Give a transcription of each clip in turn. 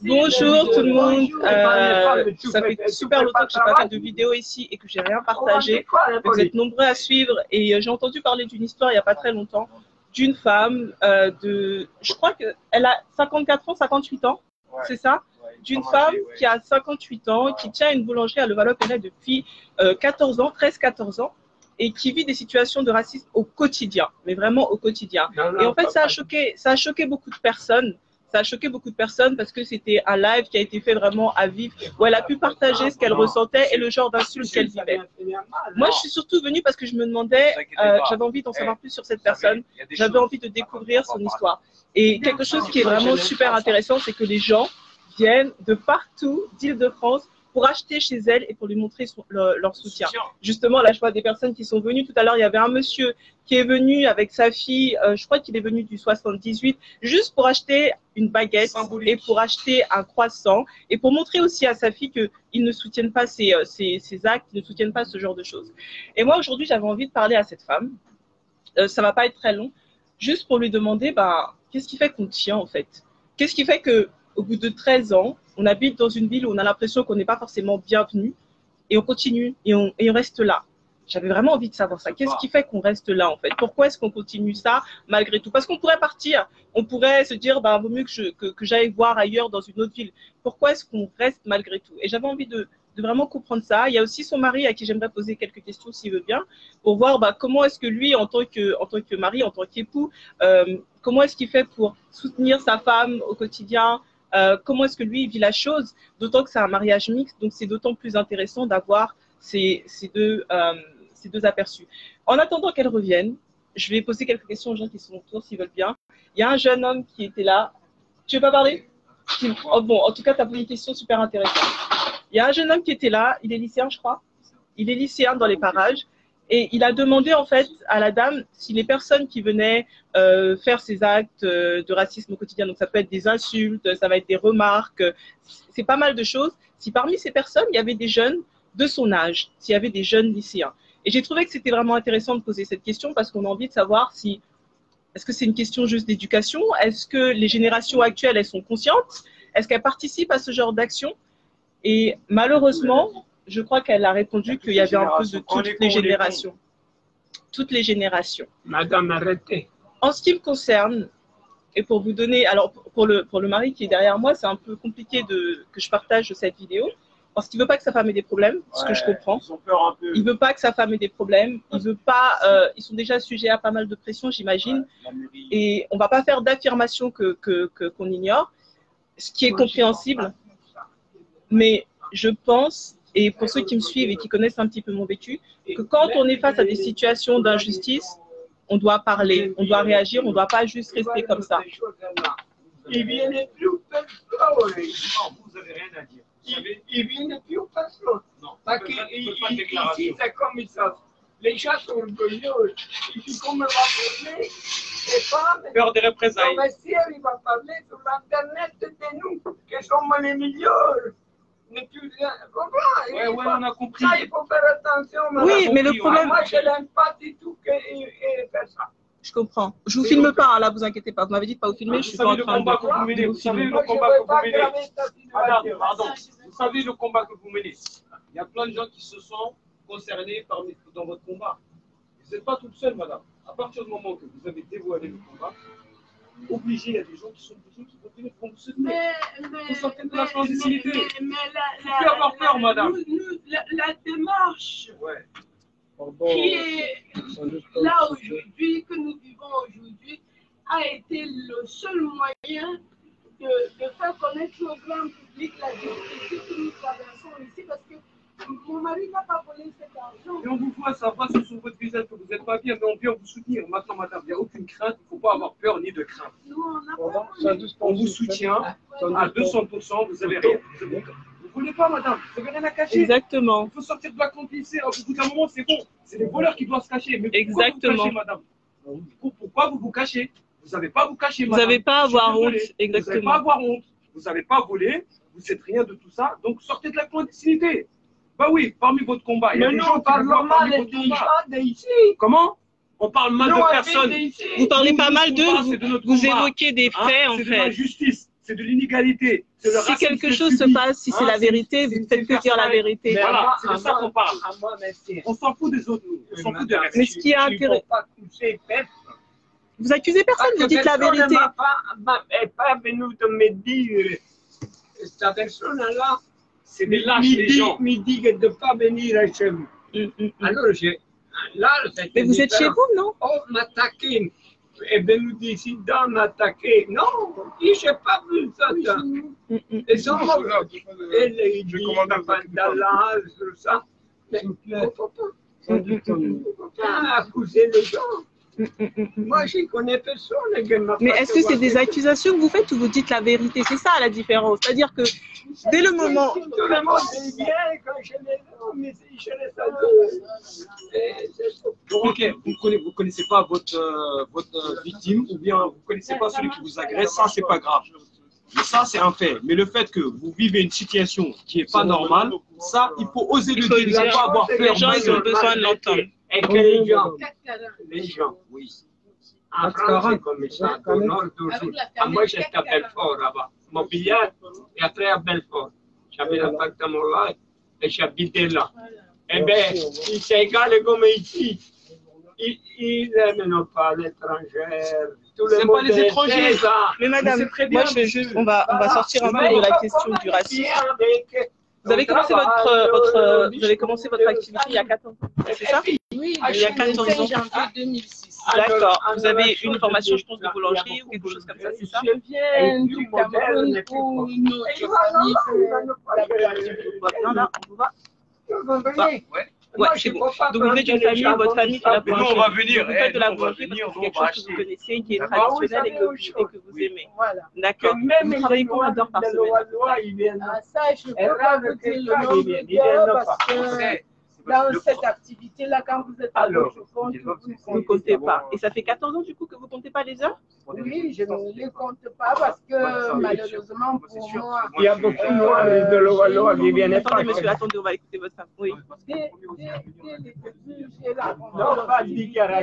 Bonjour tout le monde. Ça fait super longtemps que je n'ai pas fait de vidéo ici et que j'ai rien partagé. Vous êtes nombreux à suivre et j'ai entendu parler d'une histoire il n'y a pas très longtemps d'une femme je crois qu'elle a 54 ans, 58 ans, c'est ça? D'une femme qui a 58 ans, qui tient une boulangerie à Levallois-Perret depuis 14 ans, 13-14 ans, et qui vit des situations de racisme au quotidien, mais vraiment au quotidien. Et en fait, ça a choqué beaucoup de personnes. Ça a choqué beaucoup de personnes parce que c'était un live qui a été fait vraiment à vif, où elle a pu partager ce qu'elle ressentait et le genre d'insultes qu'elle vivait. Moi, je suis surtout venue parce que je me demandais, j'avais envie d'en savoir plus sur cette personne, j'avais envie de découvrir son histoire. Et quelque chose qui est vraiment super intéressant, c'est que les gens viennent de partout d'Île-de-France pour acheter chez elle et pour lui montrer leur soutien. Justement, là, je vois des personnes qui sont venues. Tout à l'heure, il y avait un monsieur qui est venu avec sa fille, je crois qu'il est venu du 78, juste pour acheter une baguette et pour acheter un croissant et pour montrer aussi à sa fille qu'ils ne soutiennent pas ces actes, ils ne soutiennent pas ce genre de choses. Et moi, aujourd'hui, j'avais envie de parler à cette femme. Ça ne va pas être très long, juste pour lui demander, qu'est-ce qui fait qu'on tient en fait? Qu'est-ce qui fait qu'au bout de 13 ans, on habite dans une ville où on a l'impression qu'on n'est pas forcément bienvenu et on continue et on reste là. J'avais vraiment envie de savoir ça. Qu'est-ce qui fait qu'on reste là en fait? Pourquoi est-ce qu'on continue ça malgré tout? Parce qu'on pourrait partir, on pourrait se dire, vaut mieux que j'aille voir ailleurs dans une autre ville. Pourquoi est-ce qu'on reste malgré tout? Et j'avais envie de vraiment comprendre ça. Il y a aussi son mari à qui j'aimerais poser quelques questions s'il veut bien, pour voir comment est-ce que lui, en tant que mari, en tant qu'époux, comment est-ce qu'il fait pour soutenir sa femme au quotidien, comment est-ce que lui vit la chose, d'autant que c'est un mariage mixte, donc c'est d'autant plus intéressant d'avoir ces deux aperçus. En attendant qu'elle revienne, je vais poser quelques questions aux gens qui sont autour s'ils veulent bien. Il y a un jeune homme qui était là. Tu veux pas parler? Oh, bon, en tout cas, tu as posé une question super intéressante. Il y a un jeune homme qui était là, il est lycéen, je crois. Il est lycéen dans les parages. Et il a demandé en fait à la dame si les personnes qui venaient faire ces actes de racisme au quotidien, donc ça peut être des insultes, ça va être des remarques, c'est pas mal de choses, si parmi ces personnes, il y avait des jeunes de son âge, s'il y avait des jeunes lycéens. Et j'ai trouvé que c'était vraiment intéressant de poser cette question parce qu'on a envie de savoir si, est-ce que c'est une question juste d'éducation? Est-ce que les générations actuelles, elles sont conscientes? Est-ce qu'elles participent à ce genre d'action? Et malheureusement, je crois qu'elle a répondu qu'il y avait un peu de toutes les générations. Toutes les générations. Madame, arrêtez. En ce qui me concerne, et pour vous donner, alors pour le mari qui est derrière moi, c'est un peu compliqué que je partage cette vidéo, parce qu'il ne veut pas que sa femme ait des problèmes, ce que je comprends. Il ne veut pas que sa femme ait des problèmes. Il veut pas, ils sont déjà sujets à pas mal de pression, j'imagine. Et on ne va pas faire d'affirmation qu'on ignore, ce qui est compréhensible. Mais je pense, et pour ceux qui me suivent et qui connaissent un petit peu mon vécu, que quand on est face à des situations d'injustice, on doit parler, on doit réagir, on ne doit pas juste rester comme ça. Il vient plus personne. Vous n'avez rien à dire. Il vient plus personne. Non, parce qu'ici, c'est comme ça. Les gens sont orgueilleux. Il dit qu'on me va parler, les femmes, peur des représailles. Le messieurs, il va parler sur l'internet de nous, qui sommes les meilleurs. Oui, on a compris. Ça, il faut faire attention. Oui, mais le problème. Moi, je n'aime pas du tout faire ça. Je comprends. Je ne vous filme pas, là, vous inquiétez pas. Vous m'avez dit de pas vous filmer, je suis pas en train de vous savez le combat que vous menez. Madame, pardon. Vous savez le combat que vous menez. Il y a plein de gens qui se sont concernés dans votre combat. Vous n'êtes pas toute seule, madame. À partir du moment que vous avez dévoilé le combat, obligé, il y a des gens qui sont obligés, qui vont venir pour vous soutenir. Vous sortez de la clandestinité. Il faut plus avoir peur, madame. La démarche qui est là aujourd'hui, que nous vivons aujourd'hui, a été le seul moyen de faire connaître au grand public la difficulté que nous traversons ici, parce que mon mari n'a pas volé cet argent. Et on vous voit, ça passe sur votre visage que vous n'êtes pas bien, mais on vient vous soutenir. Maintenant, madame, il n'y a aucune crainte, il ne faut pas avoir peur ni de crainte. Nous, on n'a pas on vous soutient à 200%, vous n'avez rien. Vous ne voulez pas, madame, vous n'avez rien à cacher. Exactement. Il faut sortir de la complicité. Au bout d'un moment, c'est bon. C'est les voleurs qui doivent se cacher. Mais exactement. Pourquoi vous vous cachez? Vous n'avez pas à vous cacher, madame. Vous n'avez pas à avoir honte. Exactement. Vous n'avez pas à avoir honte. Vous n'avez pas volé. Vous n'êtes rien de tout ça. Donc, sortez de la clandestinité. Bah oui, parmi votre combat. Mais nous, on parle mal des gens d'ici. Comment? On parle mal de personnes. Vous parlez pas mal d'eux, vous évoquez des faits, en fait. C'est de la justice. c'est de l'inégalité. Si quelque chose se passe, si c'est la vérité, vous ne faites que dire la vérité. Voilà, c'est de ça qu'on parle. On s'en fout des autres, on s'en fout de reste. Mais ce qui est intéressant... Vous accusez personne, vous dites la vérité. Elle n'est pas venue de me dire, cette personne-là, c'est des lâches, les gens. Me dit de ne pas venir chez vous. Alors, là, mais vous êtes chez vous, non? Oh, m'attaquer. Et venu dissident m'attaquer. Non, je n'ai pas vu ça. Et ça, elle dit dans l'âge, tout ça. Mais il ne faut pas accuser les gens. Moi, je ne connais personne qui m'a. Mais est-ce que c'est des accusations que vous faites ou vous dites la vérité? C'est ça la différence. C'est-à-dire que dès le moment. Tout le monde est bien quand je les vois, mais je les salue. Ok, vous ne connaissez pas votre victime ou bien vous ne connaissez pas celui qui vous agresse, ça, c'est pas grave. Mais ça, c'est un fait. Mais le fait que vous vivez une situation qui n'est pas normale, ça, il faut oser le dire. Il ne faut pas avoir peur. Les gens, ils ont besoin de l'entendre. Et que les gens, oui. En France, c'est comme ça, au nord toujours. Moi, j'étais à Belfort là-bas. Mon billet est après à Belfort. J'avais l'appartement là et j'habitais là. Eh bien, c'est égal comme ici. Ils n'aiment pas l'étranger. C'est pas les étrangers. Mais madame, moi, on va sortir un peu de la question du racisme. Vous avez commencé votre activité il y a 14 ans, c'est ça? Oui, il y a 14 ans. Janvier 2006. D'accord. Vous avez une formation, je pense, de boulangerie ou quelque chose comme ça, c'est ça? Je viens du Cameroun pour notre famille. Non, non, on va. Ouais, c'est bon. Donc vous venez d'une famille, votre famille fait la boulangerie. On va venir. Vous faites de la boulangerie parce que c'est quelque chose que vous connaissez, qui est traditionnel et que vous aimez. D'accord. Vous travaillez combien d'heures par semaine? Ça, je ne peux pas vous dire le nombre d'heures parce que dans cette activité-là, quand vous êtes à votre compte, vous ne comptez pas. Et ça fait 14 ans du coup que vous ne comptez pas les heures? Oui, je ne les compte pas parce que malheureusement pour moi... Il y a beaucoup de noirs de l'Oa qui viennent pas. Attendez monsieur, attendez, on va écouter votre femme. Oui. Dès les débuts, j'ai la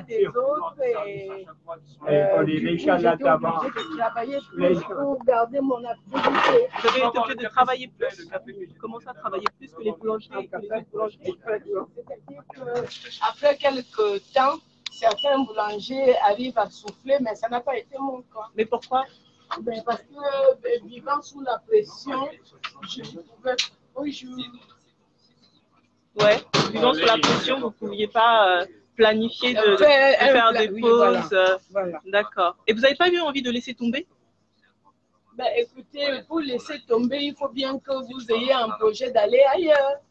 des autres on est déjà là d'avant. J'ai travaillé plus pour garder mon activité. Vous avez été obligé de travailler plus. Comment ça, travailler plus que les boulangeries? C'est-à-dire qu'après quelques temps, certains boulangers arrivent à souffler, mais ça n'a pas été mon cas. Mais pourquoi? Ben parce que vivant sous la pression, je pouvais... Ouais, vivant sous la pression, vous ne pouviez pas planifier de faire des pauses. Voilà. D'accord. Et vous n'avez pas eu envie de laisser tomber? Ben, écoutez, pour laisser tomber, il faut bien que vous ayez un projet d'aller ailleurs.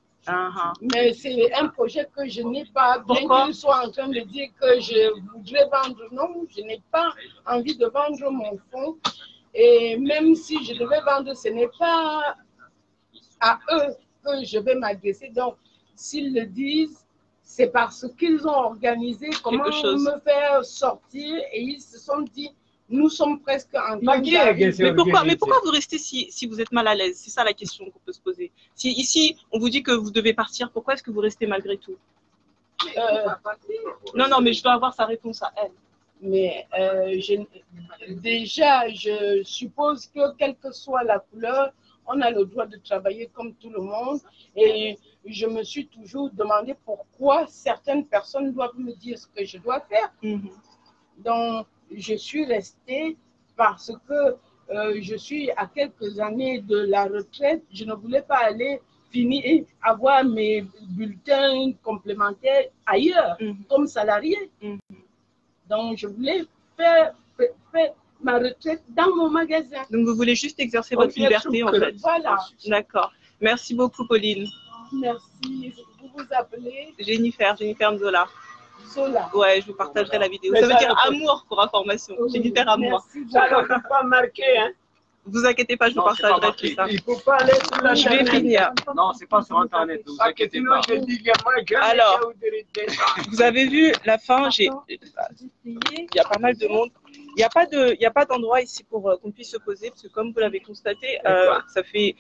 Mais c'est un projet que je n'ai pas, bien qu'il soit en train de dire que je voudrais vendre. Non, je n'ai pas envie de vendre mon fonds. Et même si je devais vendre, ce n'est pas à eux que je vais m'adresser. Donc, s'ils le disent, c'est parce qu'ils ont organisé comment me faire sortir et ils se sont dit, nous sommes presque en train de... Mais pourquoi vous restez si vous êtes mal à l'aise? C'est ça la question qu'on peut se poser. Si ici, on vous dit que vous devez partir, pourquoi est-ce que vous restez malgré tout? Non, non, mais je dois avoir sa réponse à elle. Mais déjà, je suppose que quelle que soit la couleur, on a le droit de travailler comme tout le monde. Et je me suis toujours demandé pourquoi certaines personnes doivent me dire ce que je dois faire. Donc, je suis restée parce que je suis à quelques années de la retraite. Je ne voulais pas aller finir et avoir mes bulletins complémentaires ailleurs, comme salarié. Donc, je voulais faire ma retraite dans mon magasin. Donc, vous voulez juste exercer votre liberté, en fait. Voilà. D'accord. Merci beaucoup, Pauline. Merci. Vous vous appelez? Jennifer Nzola. Zola. Ouais, je vous partagerai la vidéo. Ça veut dire amour pour information. Jennifer Amour. Ça ne peut pas marquer, hein? Vous inquiétez pas, je vous partagerai tout ça. Il ne faut pas aller sur la Je vais finir. Non, c'est pas sur Internet, ne vous inquiétez pas. Alors, vous avez vu la fin, il y a pas mal de monde. Il n'y a pas d'endroit ici pour qu'on puisse se poser, parce que comme vous l'avez constaté, ça fait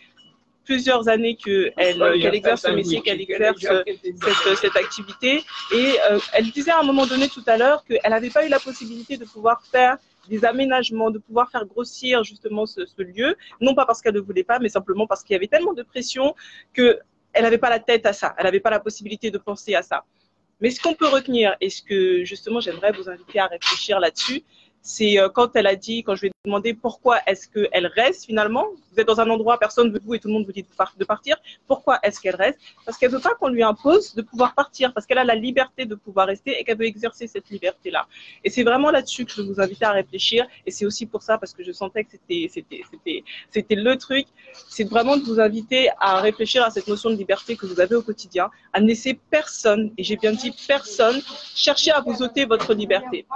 plusieurs années qu'elle exerce ce métier, qu'elle exerce cette activité. Et elle disait à un moment donné tout à l'heure qu'elle n'avait pas eu la possibilité de pouvoir faire des aménagements, de pouvoir faire grossir justement ce lieu, non pas parce qu'elle ne voulait pas, mais simplement parce qu'il y avait tellement de pression qu'elle n'avait pas la tête à ça, elle n'avait pas la possibilité de penser à ça. Mais ce qu'on peut retenir, et ce que justement j'aimerais vous inviter à réfléchir là-dessus, c'est quand elle a dit, quand je lui ai demandé pourquoi est-ce qu'elle reste finalement, vous êtes dans un endroit, personne ne veut de vous et tout le monde vous dit de partir, pourquoi est-ce qu'elle reste? Parce qu'elle ne veut pas qu'on lui impose de pouvoir partir, parce qu'elle a la liberté de pouvoir rester et qu'elle veut exercer cette liberté-là. Et c'est vraiment là-dessus que je veux vous inviter à réfléchir, et c'est aussi pour ça, parce que je sentais que c'était le truc, c'est vraiment de vous inviter à réfléchir à cette notion de liberté que vous avez au quotidien, à ne laisser personne, et j'ai bien dit personne, chercher à vous ôter votre liberté.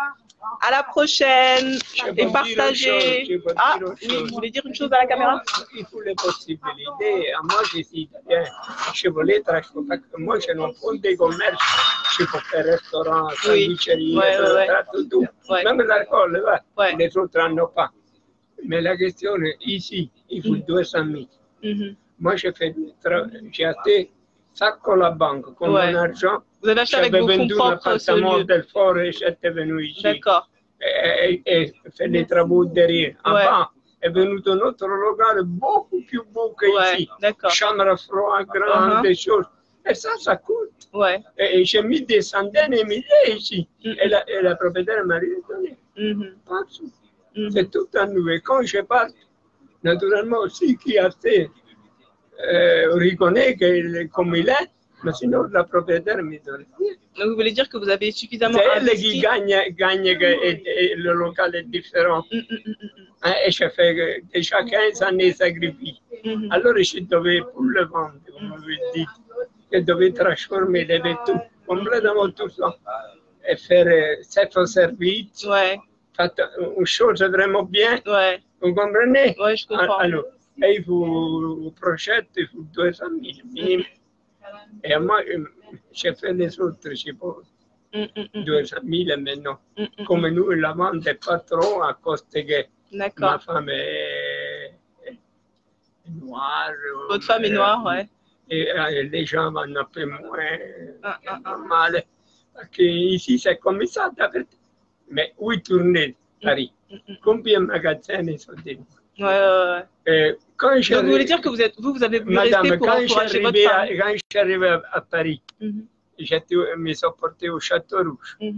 À la prochaine et partagez. Ah, oui, vous voulez dire une chose à la caméra? Il faut les possibilités. Moi, je suis italien. Je voulais moi, je n'ai pas de commerce. Je peux faire restaurant, sandwicherie, tout. Même l'alcool, les autres n'en ont pas. Mais la question est ici, il faut 200 000. Moi, j'ai acheté ça con la banque, con mon argent. Vous avez acheté avec vos fonds propres ce lieu. Del fort et j'étais venu ici. D'accord. Et fait les travaux derrière. Avant, est venu un autre local beaucoup plus beau qu'ici. D'accord. Chambre froide, grande, des choses. Et ça coûte. Ouais. Et j'ai mis des centaines et milliers ici. Et la propriétaire m'a donné. C'est tout à nous. Et quand je parle, naturellement aussi, qui a fait, reconnaît comme il est. Mais sinon, la propriétaire me donne. Donc, vous voulez dire que vous avez suffisamment investi? C'est elle qui gagne et le local est différent. Et je fais déjà 15 années de sacrifice. Alors, je devais, pour le vendre, vous m'avez dit, je devais transformer les vêtements, complètement tout ça. Et faire cette service. Faire une chose vraiment bien. Vous comprenez? Oui, je comprends. Alors, et il vous projette, il faut 200 000. Et moi, j'ai fait les autres, je sais pas, 200 000 maintenant. Comme nous, la vente n'est pas trop à cause que ma femme est noire. Votre femme est noire, ouais. Et les gens vont un peu moins normal. Parce qu'ici, c'est comme ça, d'habitude. Mais où tourner, Paris? Combien de magasins sont des noirs? Donc, vous voulez dire que vous avez voulu rester pour encourager votre femme? Quand je suis arrivé à Paris, j'étais me supporté au Château Rouge. Et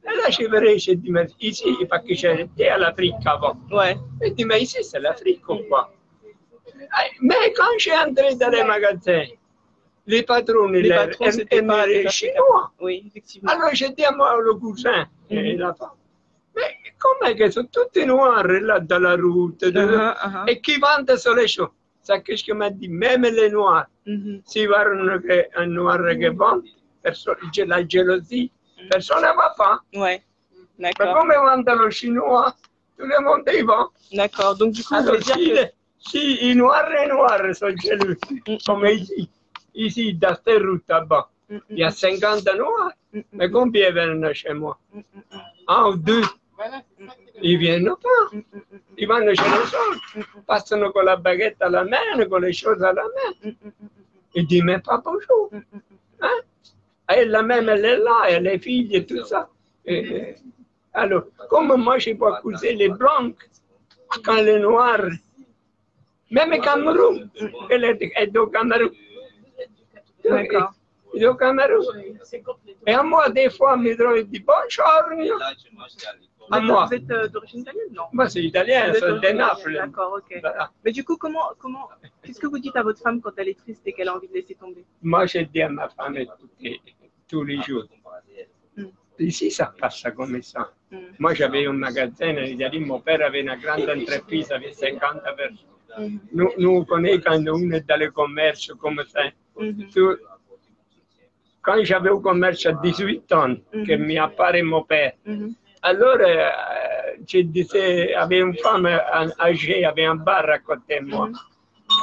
là, j'ai dit, mais ici, parce que j'étais à l'Afrique avant. J'ai dit, mais ici, c'est l'Afrique ou quoi? Mais quand j'ai entré dans les magasins, les patrons étaient les Chinois. Oui, effectivement. Alors, j'ai dit à moi, le cousin, et la femme, mais comment ils sont tous noirs là dans la route et qui vendent sur les choses? C'est ce que m'a dit, même les noirs. S'il y a un noir qui vend, j'ai la jalousie, personne ne va pas. Ouais, mais comme ils vendent les Chinois, tout le monde y va. D'accord, donc du coup, vous voulez dire que... Si les noirs sont jaloux, comme ici. Ici, dans cette route là-bas, il y a 50 noirs. Mais combien viennent chez moi? Un ou deux. Ils viennent pas. Ils vont chez les autres. Passent avec la baguette à la main, avec les choses à la main. Ils disent même pas bonjour. Et la même, elle est là, elle est fille et tout ça. Alors, comme moi, je peux accuser les blancs quand les noirs, même Cameroun, elle est au Cameroun. D'accord. Il est au Cameroun. Et à moi, des fois, mes drôles disent bonjour. À moi. Vous êtes d'origine italienne, non? Moi, c'est italien, c'est de Naples. D'accord, ok. Voilà. Mais du coup, qu'est-ce que vous dites à votre femme quand elle est triste et qu'elle a envie de laisser tomber? Moi, je dis à ma femme tous les jours. Ici, ça passe comme ça. Moi, j'avais un magasin en Italie, mon père avait une grande entreprise avec 50 personnes. Nous, on connaît quand on est dans le commerce comme ça. Quand j'avais au commerce à 18 ans, que m'a parlé mon père, alors je disais, avait une femme âgée, avait un bar à côté de moi.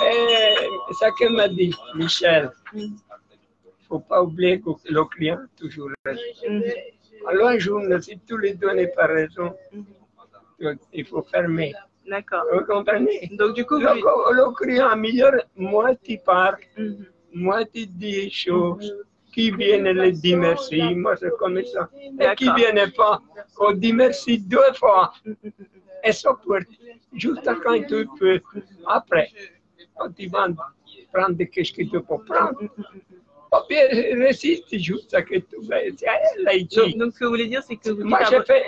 Et ça qu'elle m'a dit, Michel, il ne faut pas oublier que le client toujours reste. Alors un jour, si tous les deux n'ont pas raison, il faut fermer. D'accord. Vous comprenez? Donc du coup, le client, meilleur, moi tu parles, moi tu dis des choses qui viennent le dit merci, moi c'est comme ça. Et qui ne viennent pas, on dit merci 2 fois. Et ça pour juste quand tu peux. Après, quand tu vas prendre ce que tu peux prendre, résiste juste à ce que tu veux. Donc, ce que vous voulez dire, c'est que vous dites... Moi,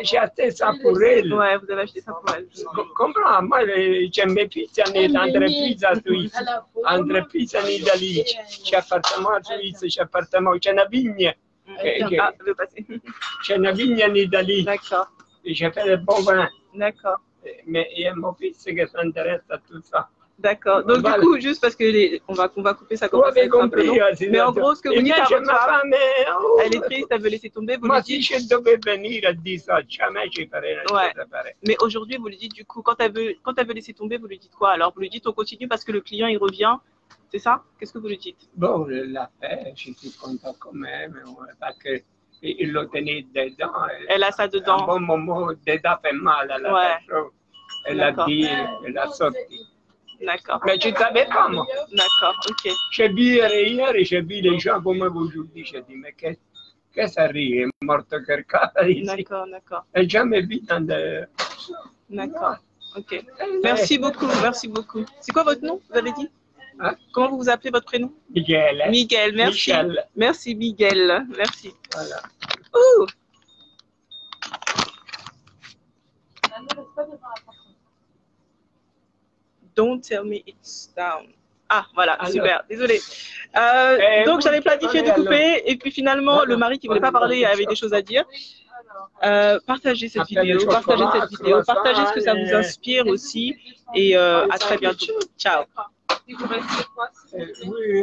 j'ai acheté ça pour elle. Ouais, vous avez acheté ça pour elle. Comprends, moi, j'ai mes fils nell'entreprise a Suisse, entreprise in Italia, c'è appartamento a Suisse, c'è appartamento, c'è una vigna. C'è una vigna in Italie. D'accord. Et j'ai fait le bon vin. D'accord. Mais il y a mon fils qui s'intéresse à tout ça. D'accord. Donc, du coup, juste parce que on va couper ça comme ça. Mais en gros, ce que vous dites à votre femme, elle est triste, elle veut laisser tomber. Vous moi, lui dites... si je devais venir, elle dit ça, jamais je ferais ouais. Mais aujourd'hui, vous lui dites, du coup, quand elle veut laisser tomber, vous lui dites quoi? Alors, vous lui dites, on continue parce que le client, il revient. C'est ça? Qu'est-ce que vous lui dites? Bon, l'a fait, je suis content quand même, parce qu'il l'a tenu dedans. Elle a ça dedans. À un bon moment, dedans fait mal à la personne. Elle a dit, elle a sorti. D'accord. Mais je ne savais pas, moi. D'accord, ok. J'ai vu hier et j'ai vu les gens comme aujourd'hui. J'ai dit, mais qu'est-ce que ça rit? Elle est morte quelqu'un ici. D'accord, d'accord. Elle n'a jamais vu dans de... D'accord, ok. Merci beaucoup, merci beaucoup. C'est quoi votre nom, vous avez dit? Hein? Comment vous vous appelez, votre prénom? Miguel. Miguel, merci. Michel. Merci, Miguel. Merci. Voilà. Ouh. Don't tell me it's down. Ah, voilà, alors, super, désolé. Donc, j'avais planifié de couper, et puis finalement, le mari qui ne voulait pas parler avait des choses à dire. Partagez cette vidéo, partagez ce que ça vous inspire aussi, et à très bientôt. Ciao. Oui,